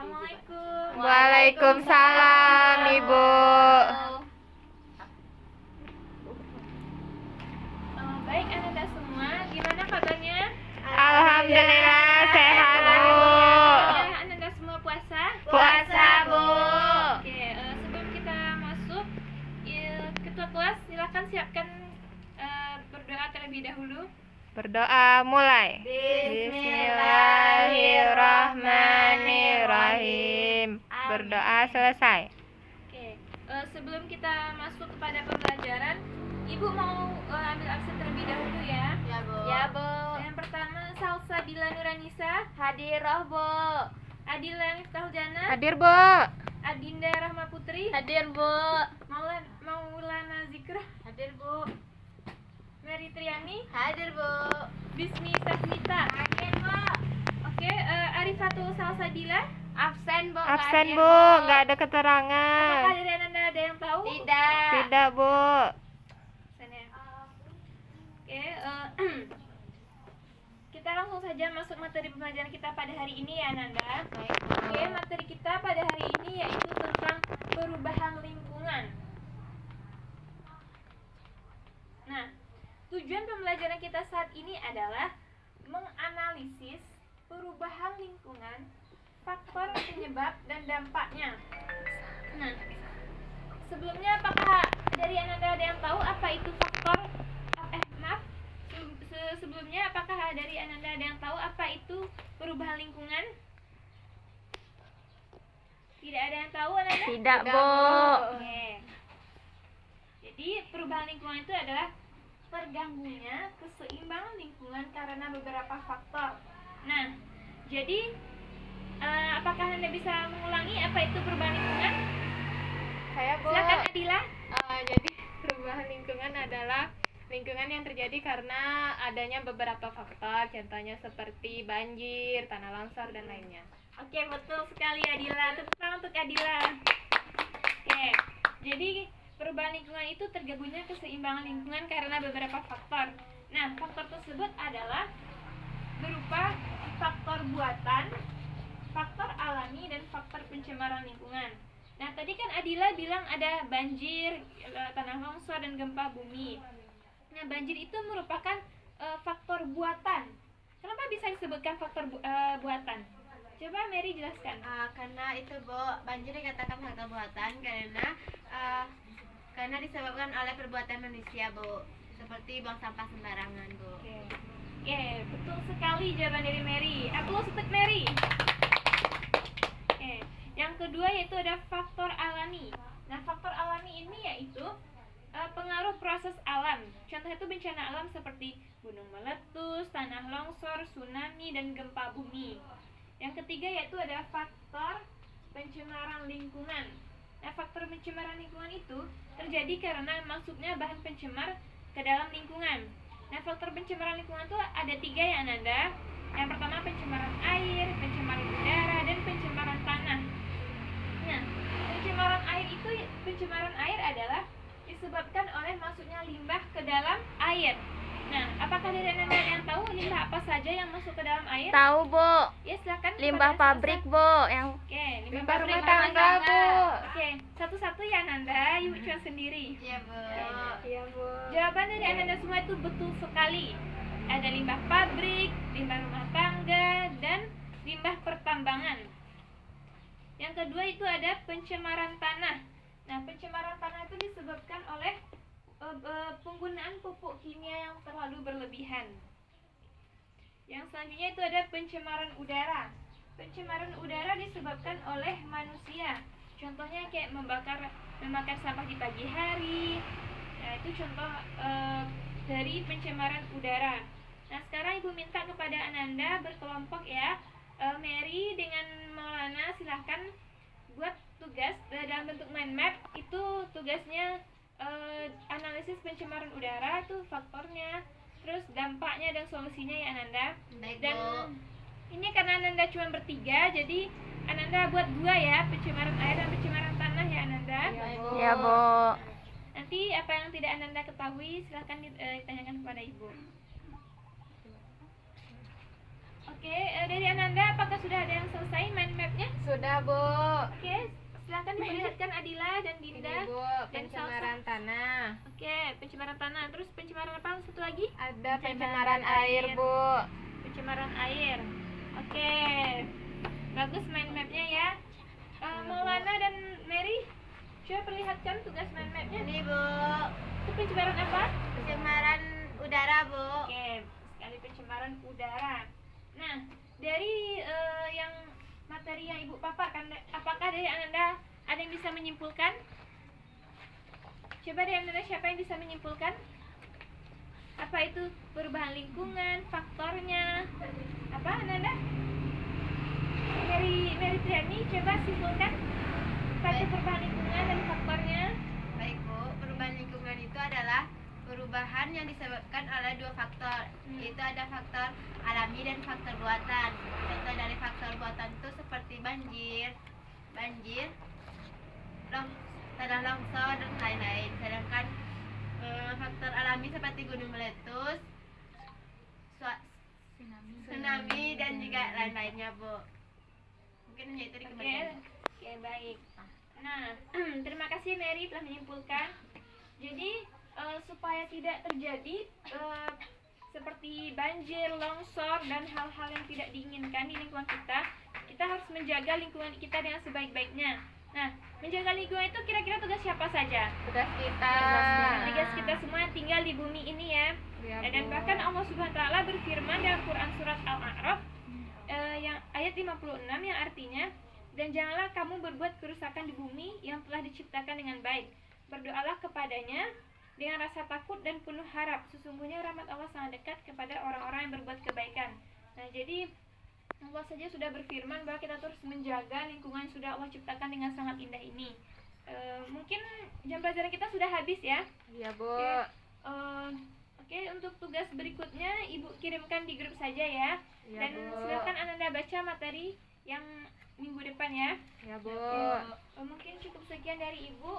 Assalamualaikum. Waalaikumsalam, Ibu. Baik Ananda semua, gimana kabarnya? Alhamdulillah sehat, Bu. Ya, Ananda semua puasa? Puasa, Bu. Oke, sebelum kita masuk, ketua kelas silakan siapkan berdoa terlebih dahulu. Berdoa mulai. Bismillahirrahmanirrahim. Berdoa selesai. Oke, sebelum kita masuk kepada pembelajaran, Ibu mau ambil absen terlebih dahulu ya. Ya, Bu. Yang pertama, Salsabila Nuranisa, Hadirah, Bu. Adila Miftahjana, Hadir, Bu. Adinda Rahma Putri, Hadir, Bu. Maulana Zikra, Hadir, Bu. Mary Triani, Hadir, Bu. Bismi Sasmita. Hadir, Bu. Oke, Arifatul Salsabila. Absen, Bu. Absen, Bu. Nggak ada keterangan. Apakah dari Anda ada yang tahu? Tidak, Bu. Sana. Oke, kita langsung saja masuk materi pembelajaran kita pada hari ini ya Nanda. Oke, materi kita pada hari ini yaitu tentang perubahan lingkungan. Nah, tujuan pembelajaran kita saat ini adalah menganalisis perubahan lingkungan, faktor penyebab dan dampaknya. Nah, sebelumnya apakah dari Ananda ada yang tahu apa itu faktor sebelumnya apakah dari Ananda ada yang tahu apa itu perubahan lingkungan? Tidak ada yang tahu Ananda? Tidak, Bu. Oke. Jadi perubahan lingkungan itu adalah terganggunya keseimbangan lingkungan karena beberapa faktor. Nah, jadi apakah Anda bisa mengulangi apa itu perubahan lingkungan? Saya, Bu. Silakan Adila. Jadi perubahan lingkungan adalah lingkungan yang terjadi karena adanya beberapa faktor, contohnya seperti banjir, tanah longsor, dan lainnya. Oke, betul sekali Adila. Tepuk tangan untuk Adila. Oke, jadi perubahan lingkungan itu terganggunya keseimbangan lingkungan karena beberapa faktor. Nah, faktor tersebut adalah berupa faktor buatan, faktor alami, dan faktor pencemaran lingkungan. Nah, tadi kan Adila bilang ada banjir, tanah longsor, dan gempa bumi. Nah, banjir itu merupakan faktor buatan. Kenapa bisa disebutkan faktor buatan? Coba Mary jelaskan. Karena itu, Bu, banjir dikatakan faktor buatan karena disebabkan oleh perbuatan manusia, Bu, seperti buang sampah sembarangan, Bu. Oke, betul sekali jawaban dari Mary. Aplaus untuk Mary. Oke, yang kedua yaitu ada faktor alami. Nah, faktor alami ini yaitu pengaruh proses alam. Contohnya itu bencana alam seperti gunung meletus, tanah longsor, tsunami, dan gempa bumi. Yang ketiga yaitu ada faktor pencemaran lingkungan. Nah, faktor pencemaran lingkungan itu terjadi karena masuknya bahan pencemar ke dalam lingkungan. Nah, faktor pencemaran lingkungan itu ada 3 ya Ananda. Yang pertama pencemaran air, pencemaran udara, dan pencemaran tanah. Nah, pencemaran air adalah disebabkan oleh masuknya limbah ke dalam air. Nah, apakah dari Anda ada yang tahu limbah apa saja yang masuk ke dalam air? Tahu, Bu. Ya, silakan. Limbah pabrik, Bu. Yang Oke, limbah pabrik, rumah tangga, Bu. Oke, satu-satu ya Nanda, Ibu coba sendiri. Iya, Bu. Iya, Bu. Jawaban dari Anda semua itu betul sekali. Ada limbah pabrik, limbah rumah tangga, dan limbah pertambangan. Yang kedua itu ada pencemaran tanah. Nah, pencemaran tanah itu disebabkan oleh penggunaan pupuk kimia yang terlalu berlebihan. Yang selanjutnya itu ada pencemaran udara. Pencemaran udara disebabkan oleh manusia. Contohnya kayak membakar sampah di pagi hari. Nah, itu contoh dari pencemaran udara. Nah, sekarang Ibu minta kepada Ananda berkelompok ya. Mary dengan Maulana silahkan buat tugas dalam bentuk mind map. Itu tugasnya analisis pencemaran udara, itu faktornya, terus dampaknya dan solusinya ya Ananda. Baik, Dan Bu. ini karena Ananda cuma bertiga, jadi Ananda buat 2 ya, pencemaran air dan pencemaran tanah ya Ananda. Iya, Bu. Nanti apa yang tidak Ananda ketahui silahkan ditanyakan kepada Ibu. Oke, dari Ananda apakah sudah ada yang selesai mind mapnya? Sudah, perlihatkan Adila dan Dinda. Ini Bu, dan pencemaran tanah. Oke, pencemaran tanah. Terus pencemaran apa satu lagi? Ada pencemaran air Bu. Pencemaran air. Oke, bagus mind mapnya ya. Maulana dan Mary, coba perlihatkan tugas mind mapnya. Ini Bu, Itu pencemaran apa? pencemaran udara Bu. Oke, sekali pencemaran udara. Nah, dari yang materi yang Ibu paparkan, apakah dari Anda ada yang bisa menyimpulkan? Coba dari Anda, siapa yang bisa menyimpulkan? Apa itu perubahan lingkungan, faktornya? Apa Anda? Mary Triani, coba simpulkan. Apa itu perubahan lingkungan dan faktornya? Baik Bu, perubahan lingkungan itu adalah perubahan yang disebabkan oleh dua faktor, yaitu ada faktor alami dan faktor buatan. Contoh dari faktor buatan itu seperti banjir, tanah longsor dan lain-lain. Sedangkan faktor alami seperti gunung meletus, tsunami dan juga lain-lainnya Bu. Mungkin hanya itu di kemudian. Oke, baik. Nah, terima kasih Mary telah menyimpulkan. Jadi supaya tidak terjadi seperti banjir, longsor dan hal-hal yang tidak diinginkan di lingkungan kita harus menjaga lingkungan kita dengan sebaik-baiknya. Nah, menjaga lingkungan itu kira-kira tugas siapa saja? Tugas kita. Tugas kita semua yang tinggal di bumi ini ya. Ya, Dan Bu. bahkan Allah Subhanahu wa taala berfirman dalam Quran surat Al-A'raf yang ayat 56 yang artinya, dan janganlah kamu berbuat kerusakan di bumi yang telah diciptakan dengan baik. Berdoalah kepadanya dengan rasa takut dan penuh harap. Sesungguhnya rahmat Allah sangat dekat kepada orang-orang yang berbuat kebaikan. Nah, jadi Allah saja sudah berfirman bahwa kita terus menjaga lingkungan yang sudah Allah ciptakan dengan sangat indah ini. Mungkin jam pelajaran kita sudah habis ya. Iya Bu. Oke, untuk tugas berikutnya Ibu kirimkan di grup saja ya. Iya, Dan Bu. silakan Anda baca materi yang minggu depan ya. Ya Bu. Mungkin cukup sekian dari Ibu.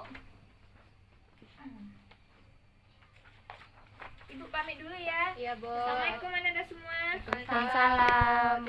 Ibu pamit dulu ya. Iya Bu. Assalamualaikum Anda semua. Waalaikumsalam.